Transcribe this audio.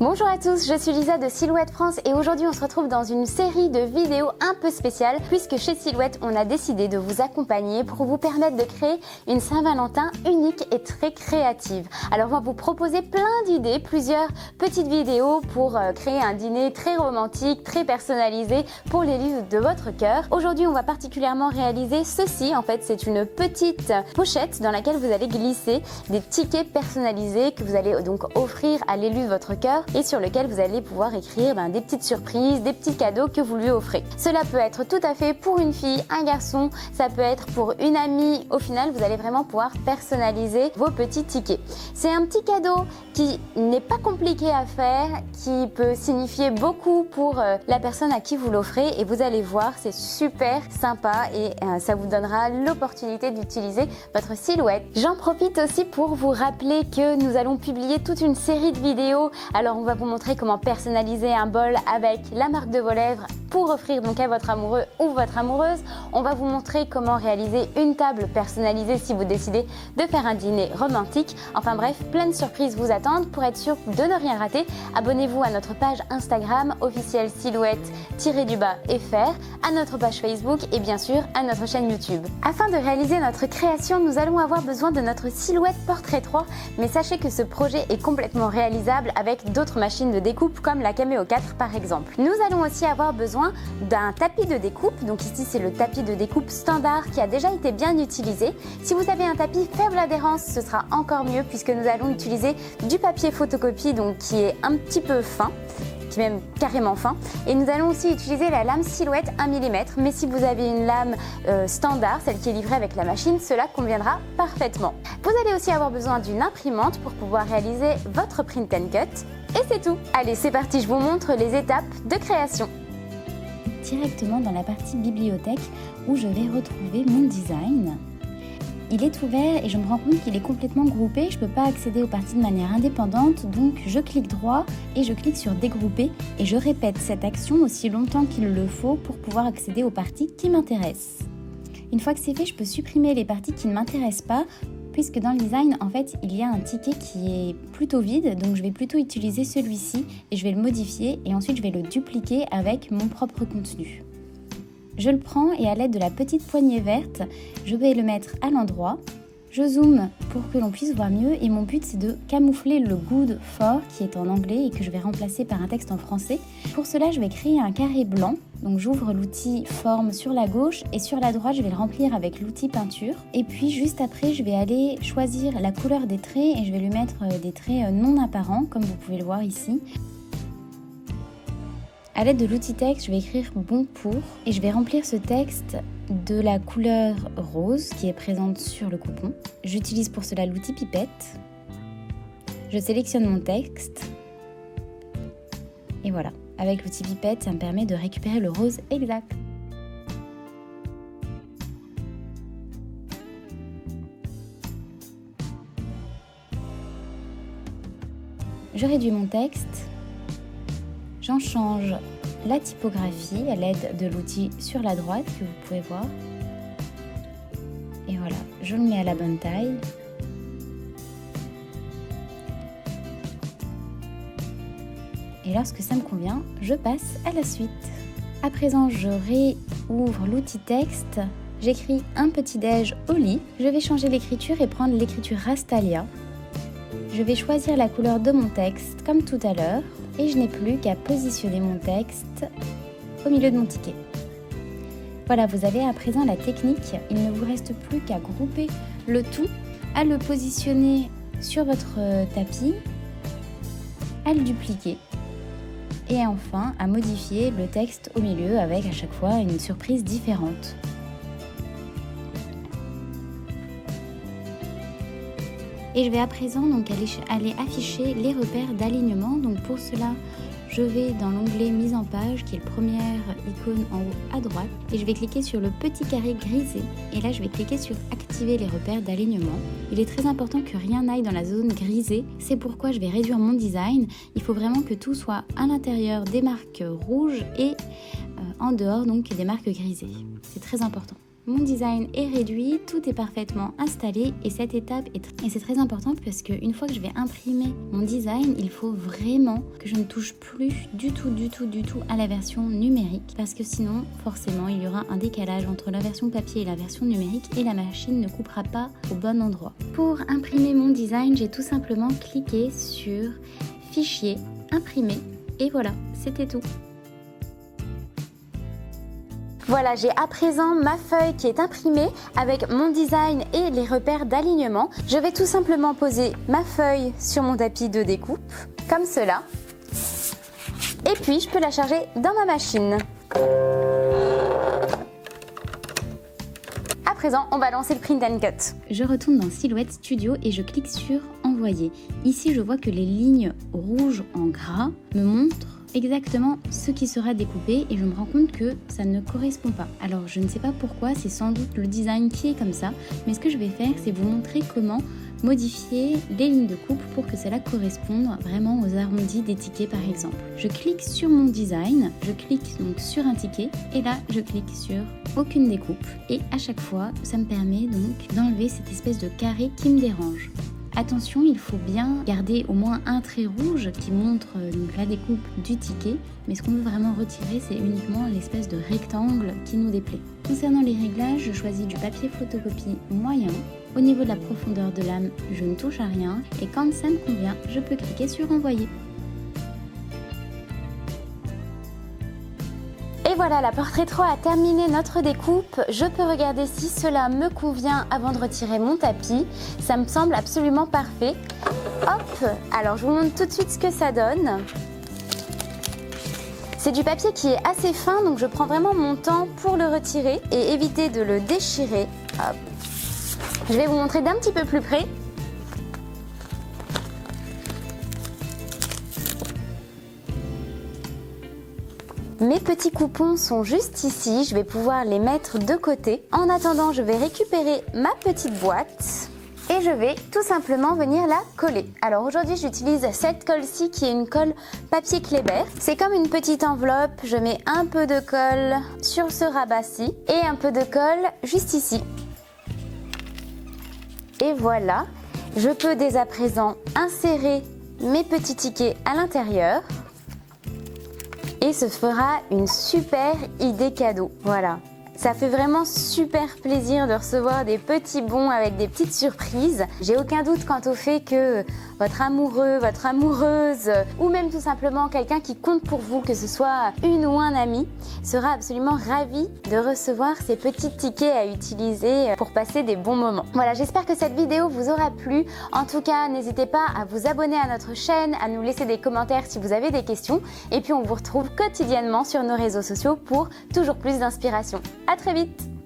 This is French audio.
Bonjour à tous, je suis Lisa de Silhouette France et aujourd'hui on se retrouve dans une série de vidéos un peu spéciales puisque chez Silhouette on a décidé de vous accompagner pour vous permettre de créer une Saint-Valentin unique et très créative. Alors on va vous proposer plein d'idées, plusieurs petites vidéos pour créer un dîner très romantique, très personnalisé pour l'élu de votre cœur. Aujourd'hui on va particulièrement réaliser ceci, en fait c'est une petite pochette dans laquelle vous allez glisser des tickets personnalisés que vous allez donc offrir à l'élu de votre cœur et sur lequel vous allez pouvoir écrire des petites surprises, des petits cadeaux que vous lui offrez. Cela peut être tout à fait pour une fille, un garçon, ça peut être pour une amie. Au final, vous allez vraiment pouvoir personnaliser vos petits tickets. C'est un petit cadeau qui n'est pas compliqué à faire, qui peut signifier beaucoup pour la personne à qui vous l'offrez et vous allez voir, c'est super sympa et ça vous donnera l'opportunité d'utiliser votre silhouette. J'en profite aussi pour vous rappeler que nous allons publier toute une série de vidéos. Alors on va vous montrer comment personnaliser un bol avec la marque de vos lèvres pour offrir donc à votre amoureux ou votre amoureuse. On va vous montrer comment réaliser une table personnalisée si vous décidez de faire un dîner romantique. Enfin bref, plein de surprises vous attendent. Pour être sûr de ne rien rater, abonnez-vous à notre page Instagram officielle silhouette-fr, à notre page Facebook et bien sûr à notre chaîne YouTube. Afin de réaliser notre création, nous allons avoir besoin de notre silhouette portrait 3, mais sachez que ce projet est complètement réalisable avec d'autres machines de découpe comme la Cameo 4 par exemple. Nous allons aussi avoir besoin d'un tapis de découpe, donc ici c'est le tapis de découpe standard qui a déjà été bien utilisé. Si vous avez un tapis faible adhérence, ce sera encore mieux puisque nous allons utiliser du papier photocopie donc qui est un petit peu fin, qui est même carrément fin, et nous allons aussi utiliser la lame Silhouette 1 mm, mais si vous avez une lame standard, celle qui est livrée avec la machine, cela conviendra parfaitement. Vous allez aussi avoir besoin d'une imprimante pour pouvoir réaliser votre print and cut, et c'est tout. Allez, c'est parti, je vous montre les étapes de création. Directement dans la partie bibliothèque où je vais retrouver mon design. Il est ouvert et je me rends compte qu'il est complètement groupé, je ne peux pas accéder aux parties de manière indépendante, donc je clique droit et je clique sur dégrouper et je répète cette action aussi longtemps qu'il le faut pour pouvoir accéder aux parties qui m'intéressent. Une fois que c'est fait, je peux supprimer les parties qui ne m'intéressent pas, puisque dans le design, en fait, il y a un ticket qui est plutôt vide, donc je vais plutôt utiliser celui-ci et je vais le modifier et ensuite je vais le dupliquer avec mon propre contenu. Je le prends et à l'aide de la petite poignée verte, je vais le mettre à l'endroit. Je zoome pour que l'on puisse voir mieux et mon but c'est de camoufler le good for qui est en anglais et que je vais remplacer par un texte en français. Pour cela, je vais créer un carré blanc. Donc j'ouvre l'outil forme sur la gauche et sur la droite, je vais le remplir avec l'outil peinture. Et puis juste après, je vais aller choisir la couleur des traits et je vais lui mettre des traits non apparents comme vous pouvez le voir ici. À l'aide de l'outil texte, je vais écrire bon pour et je vais remplir ce texte de la couleur rose qui est présente sur le coupon. J'utilise pour cela l'outil pipette. Je sélectionne mon texte et voilà. Avec l'outil pipette, ça me permet de récupérer le rose exact. Je réduis mon texte. J'en change la typographie à l'aide de l'outil sur la droite que vous pouvez voir. Et voilà, je le mets à la bonne taille. Et lorsque ça me convient, je passe à la suite. À présent, je réouvre l'outil texte. J'écris un petit déj au lit. Je vais changer l'écriture et prendre l'écriture Rastalia. Je vais choisir la couleur de mon texte comme tout à l'heure. Et je n'ai plus qu'à positionner mon texte au milieu de mon ticket. Voilà, vous avez à présent la technique. Il ne vous reste plus qu'à grouper le tout, à le positionner sur votre tapis, à le dupliquer et enfin à modifier le texte au milieu avec à chaque fois une surprise différente. Et je vais à présent donc aller afficher les repères d'alignement. Donc pour cela, je vais dans l'onglet mise en page qui est la première icône en haut à droite et je vais cliquer sur le petit carré grisé et là je vais cliquer sur activer les repères d'alignement. Il est très important que rien n'aille dans la zone grisée, c'est pourquoi je vais réduire mon design. Il faut vraiment que tout soit à l'intérieur des marques rouges et en dehors donc des marques grisées. C'est très important. Mon design est réduit, tout est parfaitement installé et cette étape c'est très important parce qu'une fois que je vais imprimer mon design, il faut vraiment que je ne touche plus du tout à la version numérique parce que sinon forcément il y aura un décalage entre la version papier et la version numérique et la machine ne coupera pas au bon endroit. Pour imprimer mon design, j'ai tout simplement cliqué sur Fichier, Imprimer et voilà, c'était tout. Voilà, j'ai à présent ma feuille qui est imprimée avec mon design et les repères d'alignement. Je vais tout simplement poser ma feuille sur mon tapis de découpe, comme cela. Et puis, je peux la charger dans ma machine. À présent, on va lancer le print and cut. Je retourne dans Silhouette Studio et je clique sur Envoyer. Ici, je vois que les lignes rouges en gras me montrent exactement ce qui sera découpé et je me rends compte que ça ne correspond pas. Alors je ne sais pas pourquoi, c'est sans doute le design qui est comme ça, mais ce que je vais faire, c'est vous montrer comment modifier les lignes de coupe pour que cela corresponde vraiment aux arrondis des tickets par exemple. Je clique sur mon design, je clique donc sur un ticket et là je clique sur aucune découpe et à chaque fois ça me permet donc d'enlever cette espèce de carré qui me dérange. Attention, il faut bien garder au moins un trait rouge qui montre donc la découpe du ticket, mais ce qu'on veut vraiment retirer, c'est uniquement l'espèce de rectangle qui nous déplaît. Concernant les réglages, je choisis du papier photocopie moyen. Au niveau de la profondeur de lame, je ne touche à rien et quand ça me convient, je peux cliquer sur Envoyer. Et voilà, la Portrait 3 a terminé notre découpe. Je peux regarder si cela me convient avant de retirer mon tapis. Ça me semble absolument parfait. Hop, alors je vous montre tout de suite ce que ça donne. C'est du papier qui est assez fin, donc je prends vraiment mon temps pour le retirer et éviter de le déchirer. Hop. Je vais vous montrer d'un petit peu plus près. Mes petits coupons sont juste ici, je vais pouvoir les mettre de côté. En attendant, je vais récupérer ma petite boîte et je vais tout simplement venir la coller. Alors aujourd'hui, j'utilise cette colle-ci qui est une colle papier Kléber. C'est comme une petite enveloppe, je mets un peu de colle sur ce rabat-ci et un peu de colle juste ici. Et voilà, je peux dès à présent insérer mes petits tickets à l'intérieur. Et ce fera une super idée cadeau. Voilà. Ça fait vraiment super plaisir de recevoir des petits bons avec des petites surprises. J'ai aucun doute quant au fait que votre amoureux, votre amoureuse ou même tout simplement quelqu'un qui compte pour vous, que ce soit une ou un ami, sera absolument ravi de recevoir ces petits tickets à utiliser pour passer des bons moments. Voilà, j'espère que cette vidéo vous aura plu. En tout cas, n'hésitez pas à vous abonner à notre chaîne, à nous laisser des commentaires si vous avez des questions. Et puis on vous retrouve quotidiennement sur nos réseaux sociaux pour toujours plus d'inspiration. À très vite!